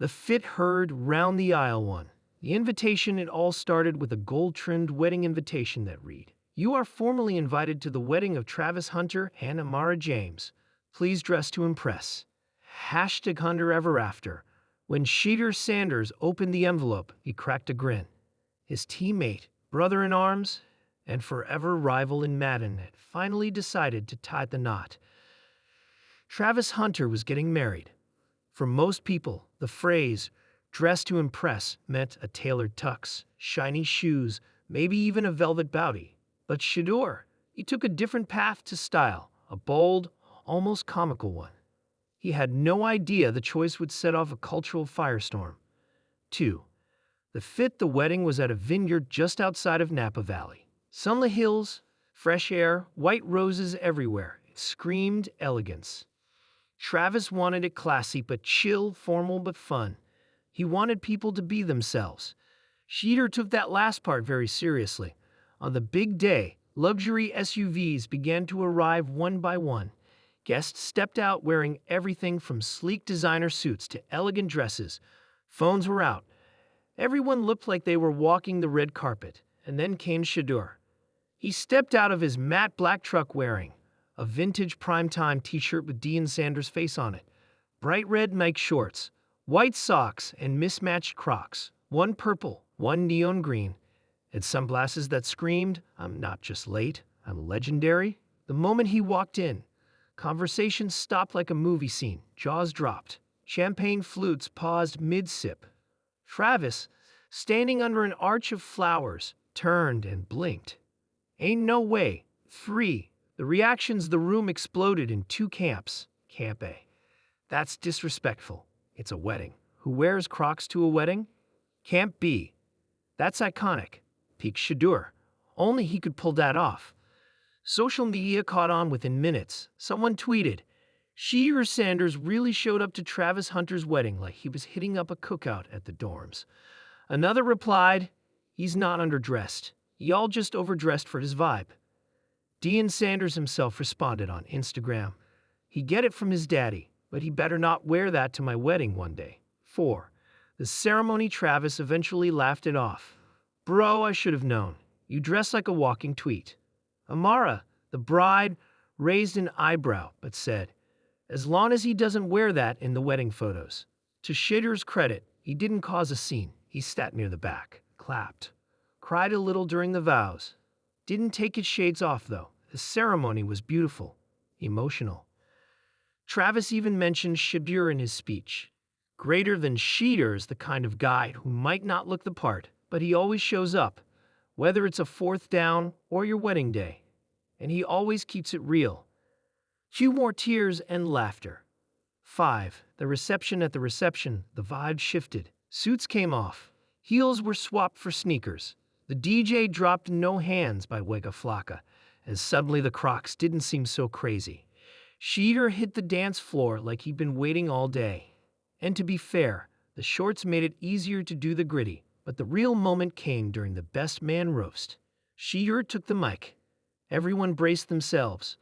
The fit herd round the aisle won. The invitation, it all started with a gold-trimmed wedding invitation that read, "You are formally invited to the wedding of Travis Hunter and Amara James. Please dress to impress. Hashtag Hunter ever after." When Shedeur Sanders opened the envelope, he cracked a grin. His teammate, brother-in-arms, and forever rival in Madden had finally decided to tie the knot. Travis Hunter was getting married. For most people, the phrase, "dress to impress," meant a tailored tux, shiny shoes, maybe even a velvet bowtie. But Shedeur, he took a different path to style, a bold, almost comical one. He had no idea the choice would set off a cultural firestorm. 2. The wedding was at a vineyard just outside of Napa Valley. Sunlit hills, fresh air, white roses everywhere. It screamed elegance. Travis wanted it classy but chill, formal but fun. He wanted people to be themselves. Shedeur took that last part very seriously. On the big day, luxury SUVs began to arrive one by one. Guests stepped out wearing everything from sleek designer suits to elegant dresses. Phones were out. Everyone looked like they were walking the red carpet. And then came Shedeur. He stepped out of his matte black truck wearing a vintage primetime t-shirt with Deion Sanders' face on it, bright red Nike shorts, white socks, and mismatched Crocs, one purple, one neon green, and sunglasses that screamed, "I'm not just late, I'm legendary." The moment he walked in, conversation stopped like a movie scene, jaws dropped, champagne flutes paused mid-sip. Travis, standing under an arch of flowers, turned and blinked. "Ain't no way." 3. The reactions, the room exploded in two camps. Camp A: "That's disrespectful. It's a wedding. Who wears Crocs to a wedding?" Camp B: "That's iconic. Peak Shedeur. Only he could pull that off." Social media caught on within minutes. Someone tweeted, "Shedeur Sanders really showed up to Travis Hunter's wedding like he was hitting up a cookout at the dorms." Another replied, "He's not underdressed. Y'all just overdressed for his vibe." Deion Sanders himself responded on Instagram, "He get it from his daddy, but he better not wear that to my wedding one day." 4. The ceremony, Travis eventually laughed it off. "Bro, I should have known. You dress like a walking tweet." Amara, the bride, raised an eyebrow but said, "As long as he doesn't wear that in the wedding photos." To Shedeur's credit, he didn't cause a scene. He sat near the back, clapped, cried a little during the vows. Didn't take his shades off, though. The ceremony was beautiful, emotional. Travis even mentioned Shedeur in his speech. Greater than Shedeur's the kind of guy who might not look the part, but he always shows up, whether it's a fourth down or your wedding day. And he always keeps it real. Few more tears and laughter. 5. The reception, at the reception, the vibe shifted. Suits came off. Heels were swapped for sneakers. The DJ dropped "No Hands" by Wega Flocka, and suddenly the Crocs didn't seem so crazy. Shedeur hit the dance floor like he'd been waiting all day. And to be fair, the shorts made it easier to do the gritty, but the real moment came during the best man roast. Shedeur took the mic. Everyone braced themselves.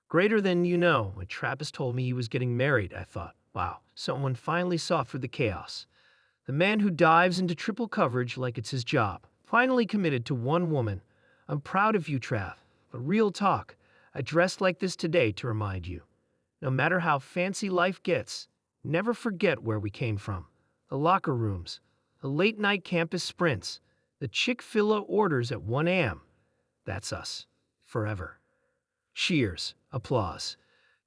Greater than when Travis told me he was getting married, I thought, wow, someone finally saw through the chaos. The man who dives into triple coverage like it's his job, finally committed to one woman. I'm proud of you, Trav. But real talk, I dressed like this today to remind you. No matter how fancy life gets, never forget where we came from. The locker rooms, the late-night campus sprints, the Chick-fil-A orders at 1 a.m. That's us. Forever. Cheers. Applause.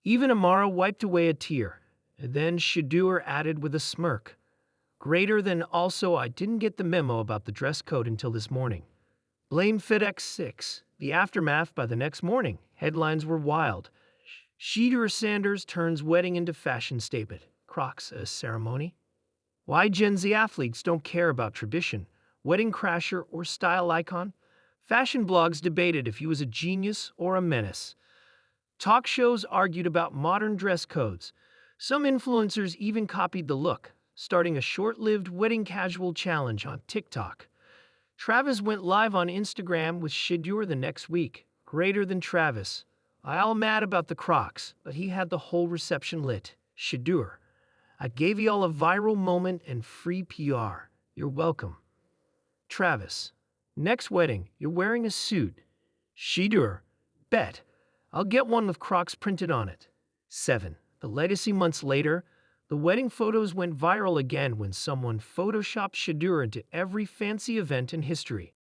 Even Amara wiped away a tear. And then Shedeur added with a smirk, "Greater than also, I didn't get the memo about the dress code until this morning." Blame FedEx 6. The aftermath by the next morning. Headlines were wild. Shedeur Sanders turns wedding into fashion statement. Crocs a ceremony? Why Gen Z athletes don't care about tradition, wedding crasher, or style icon? Fashion blogs debated if he was a genius or a menace. Talk shows argued about modern dress codes. Some influencers even copied the look, starting a short-lived wedding casual challenge on TikTok. Travis went live on Instagram with Shedeur the next week. Greater than Travis. I all mad about the Crocs, but he had the whole reception lit. Shedeur, I gave y'all a viral moment and free PR. You're welcome. Travis. Next wedding, you're wearing a suit. Shedeur. Bet. I'll get one with Crocs printed on it. 7. The legacy months later, the wedding photos went viral again when someone photoshopped Shedeur into every fancy event in history.